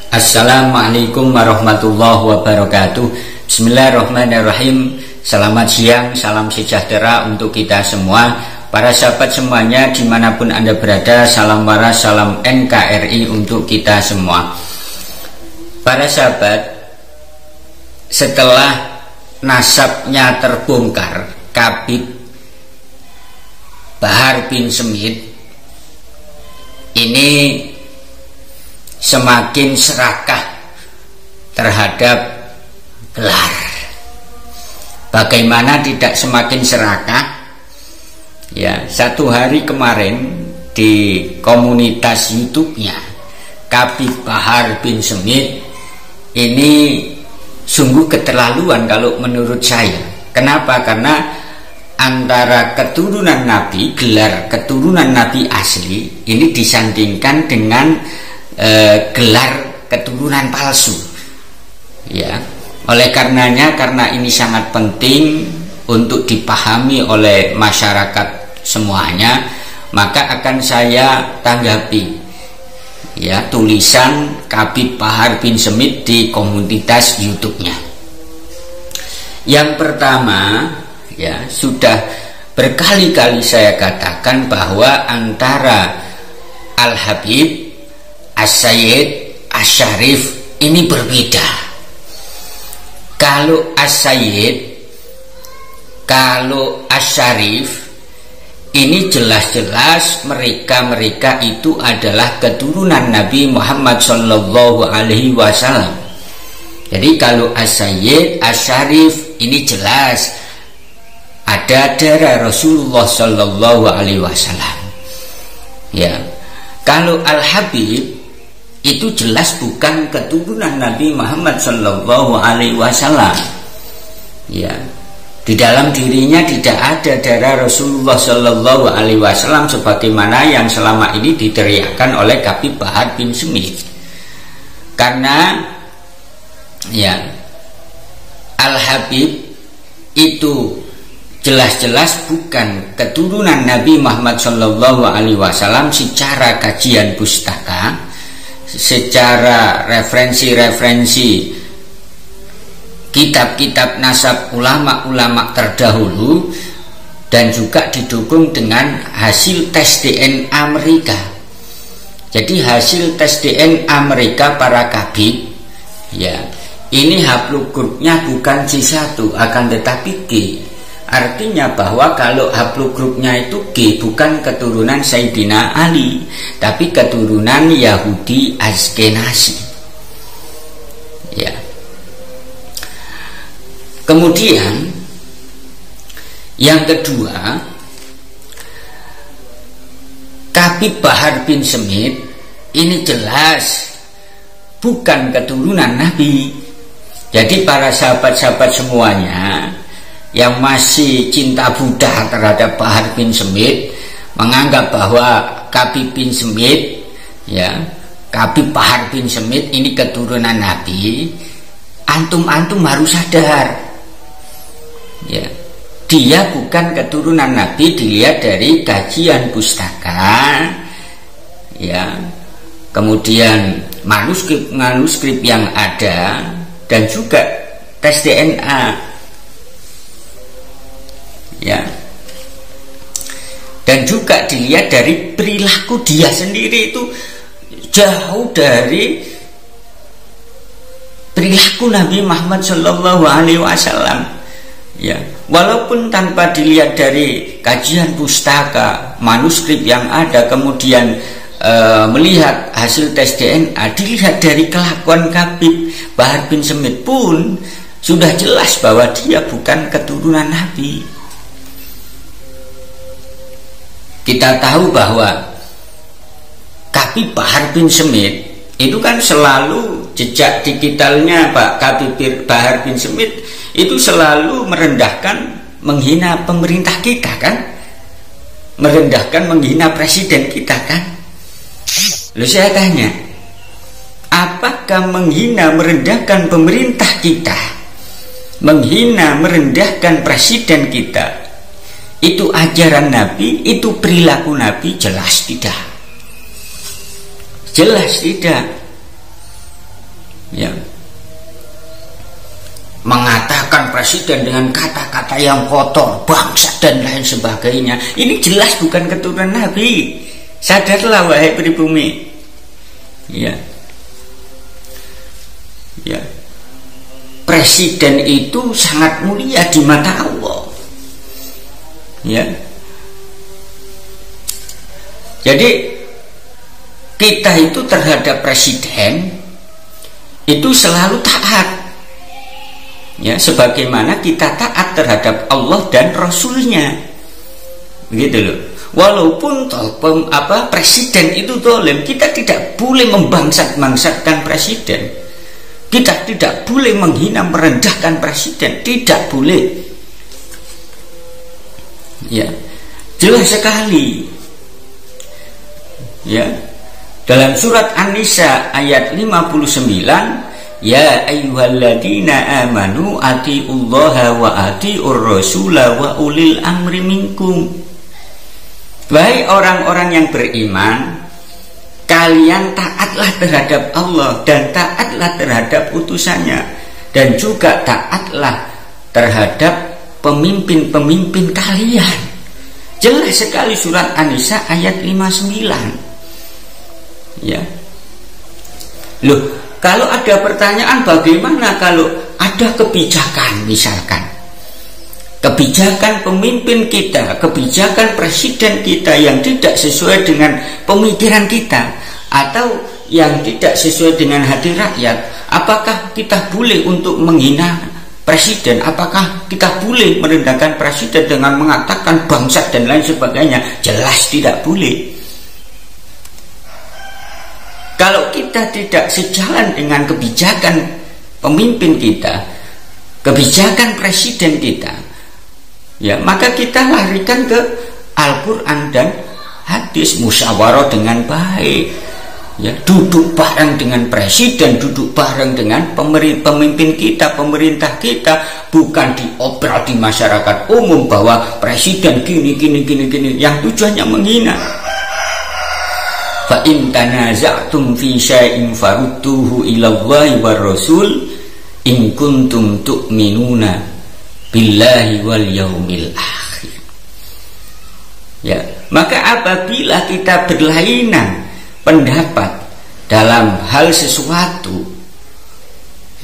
Assalamualaikum warahmatullahi wabarakatuh. Bismillahirrahmanirrahim. Selamat siang, salam sejahtera untuk kita semua. Para sahabat semuanya dimanapun Anda berada, salam waras, salam NKRI untuk kita semua. Para sahabat, setelah nasabnya terbongkar, Khabib Bahar bin Smith ini semakin serakah terhadap gelar. Bagaimana tidak semakin serakah? Ya, satu hari kemarin di komunitas YouTube-nya Khabib Bahar bin Smith ini sungguh keterlaluan kalau menurut saya. Kenapa? Karena antara keturunan Nabi, gelar keturunan Nabi asli ini disandingkan dengan gelar keturunan palsu. Ya, oleh karenanya, karena ini sangat penting untuk dipahami oleh masyarakat semuanya, maka akan saya tanggapi ya tulisan Khabib Bahar bin Smith di komunitas YouTube-nya. Yang pertama, ya, sudah berkali-kali saya katakan bahwa antara Al-Habib, As-Sayyid, Asy-Syarif ini berbeda. Kalau As-Sayyid, kalau Asy-Syarif ini jelas-jelas mereka itu adalah keturunan Nabi Muhammad Shallallahu Alaihi Wasallam. Jadi kalau As-Sayyid, Asy-Syarif ini jelas ada darah Rasulullah Shallallahu Alaihi Wasallam. Ya, kalau Al-Habib itu jelas bukan keturunan Nabi Muhammad Shallallahu Alaihi Wasallam. Ya, di dalam dirinya tidak ada darah Rasulullah Shallallahu Alaihi Wasallam sebagaimana yang selama ini diteriakkan oleh Khabib Bahar bin Smith. Karena ya, Al-Habib itu jelas-jelas bukan keturunan Nabi Muhammad Shallallahu Alaihi Wasallam secara kajian pustaka, secara referensi-referensi kitab-kitab nasab ulama-ulama terdahulu, dan juga didukung dengan hasil tes DNA mereka. Jadi hasil tes DNA mereka para Khabib, ya, ini haplogrupnya bukan C1 akan tetapi G. Artinya bahwa kalau haplogrupnya itu G bukan keturunan Sayyidina Ali, tapi keturunan Yahudi Askenazi. Ya. Kemudian yang kedua, Khabib Bahar bin Smith ini jelas bukan keturunan Nabi. Jadi para sahabat-sahabat semuanya yang masih cinta Buddha terhadap Bahar bin Smith menganggap bahwa Khabib bin Smith, ya, Khabib Bahar bin Smith ini keturunan Nabi. Antum harus sadar, ya, dia bukan keturunan Nabi dilihat dari kajian pustaka, ya, kemudian manuskrip yang ada, dan juga tes DNA. Ya, dan juga dilihat dari perilaku dia sendiri itu jauh dari perilaku Nabi Muhammad Shallallahu Alaihi Wasallam. Ya, walaupun tanpa dilihat dari kajian pustaka, manuskrip yang ada, kemudian melihat hasil tes DNA, dilihat dari kelakuan Khabib Bahar bin Smith pun sudah jelas bahwa dia bukan keturunan Nabi. Kita tahu bahwa Khabib Bahar bin Smith itu kan selalu jejak digitalnya Pak Khabib Bahar bin Smith itu selalu merendahkan, menghina pemerintah kita kan, merendahkan, menghina presiden kita kan. Lalu saya tanya, apakah menghina, merendahkan pemerintah kita, menghina, merendahkan presiden kita itu ajaran Nabi, itu perilaku Nabi? Jelas tidak. Jelas tidak. ya, mengatakan presiden dengan kata-kata yang kotor, bangsa dan lain sebagainya. Ini jelas bukan keturunan Nabi. Sadarlah wahai pribumi. Ya. Ya. Presiden itu sangat mulia di mata Allah. Ya. Jadi kita itu terhadap presiden itu selalu taat. Ya, sebagaimana kita taat terhadap Allah dan Rasulnya, begitu loh. Walaupun presiden itu zalim, kita tidak boleh membangsat-bangsatkan presiden, kita tidak boleh menghina merendahkan presiden, tidak boleh. Ya, jelas sekali. Ya, dalam surat An-Nisa ayat 59. Ya ayyuhalladzina amanu atiullaha wa atiur rasula wa ulil amri minkum. Wahai orang-orang yang beriman, kalian taatlah terhadap Allah dan taatlah terhadap utusannya, dan juga taatlah terhadap pemimpin-pemimpin kalian. Jelas sekali surat An-Nisa ayat 59. Ya. Loh, kalau ada pertanyaan bagaimana kalau ada kebijakan, misalkan kebijakan pemimpin kita, kebijakan presiden kita yang tidak sesuai dengan pemikiran kita, atau yang tidak sesuai dengan hati rakyat, apakah kita boleh untuk menghina presiden? Apakah kita boleh merendahkan presiden dengan mengatakan bangsat dan lain sebagainya? Jelas tidak boleh. Kalau kita tidak sejalan dengan kebijakan pemimpin kita, kebijakan presiden kita, ya, maka kita larikan ke Al-Quran dan hadis, musyawarah dengan baik, ya, duduk bareng dengan presiden, duduk bareng dengan pemimpin kita, pemerintah kita, bukan diobrol di masyarakat umum bahwa presiden gini yang tujuannya menghina. Fa in tanaza'tum fi syai'in farudduhu ilallahi war rasul in kuntum tu'minuna billahi wal yaumil akhir. Ya, maka apabila kita berlainan pendapat dalam hal sesuatu,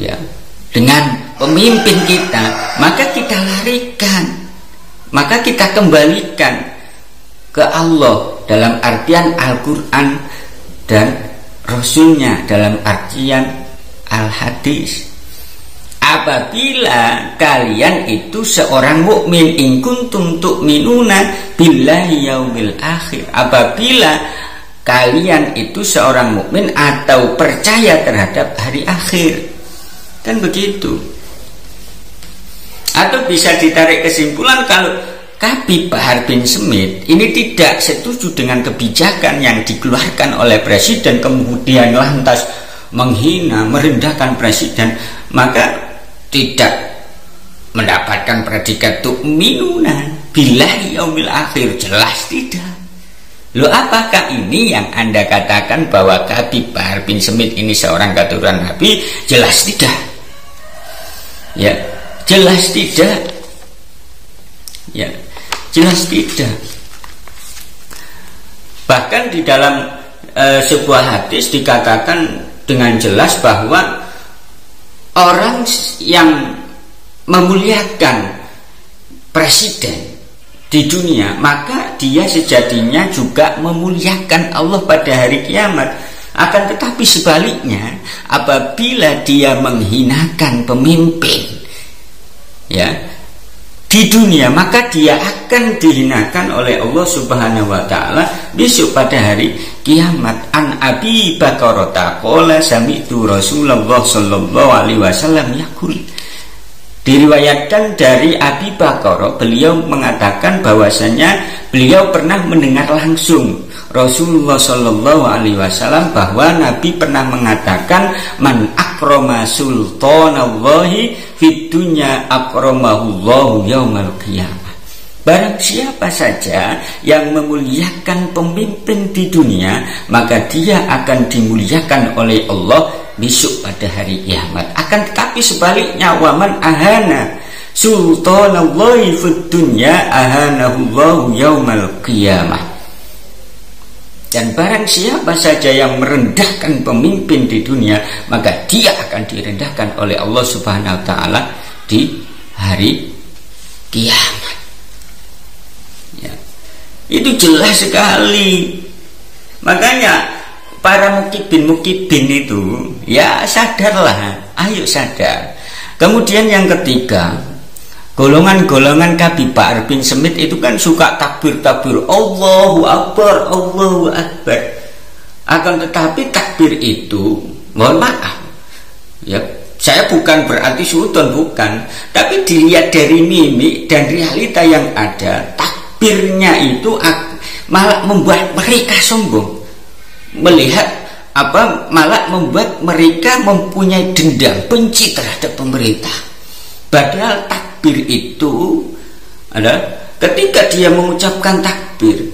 ya, dengan pemimpin kita, maka kita larikan, maka kita kembalikan ke Allah dalam artian Al-Quran dan Rasulnya dalam artian Al-Hadis. Apabila kalian itu seorang mukmin, in kuntum tu'minuna billahi yaumil akhir, apabila kalian itu seorang mukmin atau percaya terhadap hari akhir, kan begitu. Atau bisa ditarik kesimpulan kalau Habib Bahar bin Smith ini tidak setuju dengan kebijakan yang dikeluarkan oleh presiden, kemudian lantas menghina, merendahkan presiden, maka tidak mendapatkan predikat tu'minuna billahi yaumil akhir. Jelas tidak. Loh, apakah ini yang Anda katakan bahwa Habib Bahar bin Smith ini seorang keturunan Nabi? Jelas tidak. Ya, jelas tidak. Ya, jelas tidak. Bahkan di dalam sebuah hadis dikatakan dengan jelas bahwa orang yang memuliakan presiden di dunia, maka dia sejatinya juga memuliakan Allah pada hari kiamat. Akan tetapi sebaliknya, apabila dia menghinakan pemimpin, ya, di dunia, maka dia akan dihinakan oleh Allah Subhanahu wa taala besok pada hari kiamat. An Abi Bakrata qala sami'tu Rasulullah sallallahu alaihi wasallam yaqul. Diriwayatkan dari Abi Bakrah, beliau mengatakan bahwasanya beliau pernah mendengar langsung Rasulullah sallallahu alaihi wasallam bahwa Nabi pernah mengatakan, man akrama sultanallahi fid dunya akramahullahu yaumal qiyamah. Barang siapa saja yang memuliakan pemimpin di dunia, maka dia akan dimuliakan oleh Allah besok pada hari kiamat. Akan tetapi sebaliknya, waman ahana sultanallahi fid dunya ahanahullahu yaumal qiyamah. Dan barang siapa saja yang merendahkan pemimpin di dunia, maka dia akan direndahkan oleh Allah Subhanahu wa taala di hari kiamat. Ya. Itu jelas sekali. Makanya para mukibin itu ya sadarlah, ayo sadar. Kemudian yang ketiga, golongan-golongan Habibah bin Smith itu kan suka takbir Allahu Akbar, Allahu Akbar. Akan tetapi takbir itu, mohon maaf ya, saya bukan berarti sultan, bukan, tapi dilihat dari mimik dan realita yang ada, takbirnya itu malah membuat mereka sombong, melihat malah membuat mereka mempunyai dendam, benci terhadap pemerintah. Padahal takbir itu adalah ketika dia mengucapkan takbir,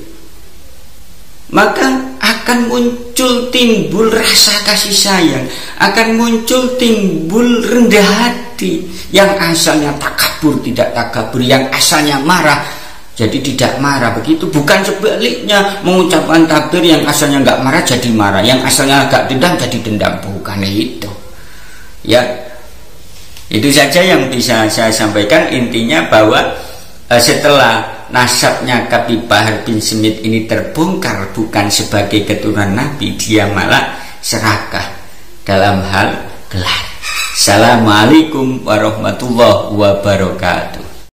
maka akan muncul timbul rasa kasih sayang, akan muncul timbul rendah hati. Yang asalnya takabur tidak takabur, yang asalnya marah jadi tidak marah. Begitu, bukan sebaliknya, mengucapkan takbir yang asalnya nggak marah jadi marah, yang asalnya agak dendam jadi dendam. Bukan itu ya. Itu saja yang bisa saya sampaikan. Intinya bahwa setelah nasabnya Habibah bin Smith ini terbongkar bukan sebagai keturunan Nabi, dia malah serakah dalam hal gelar. Assalamualaikum warahmatullahi wabarakatuh.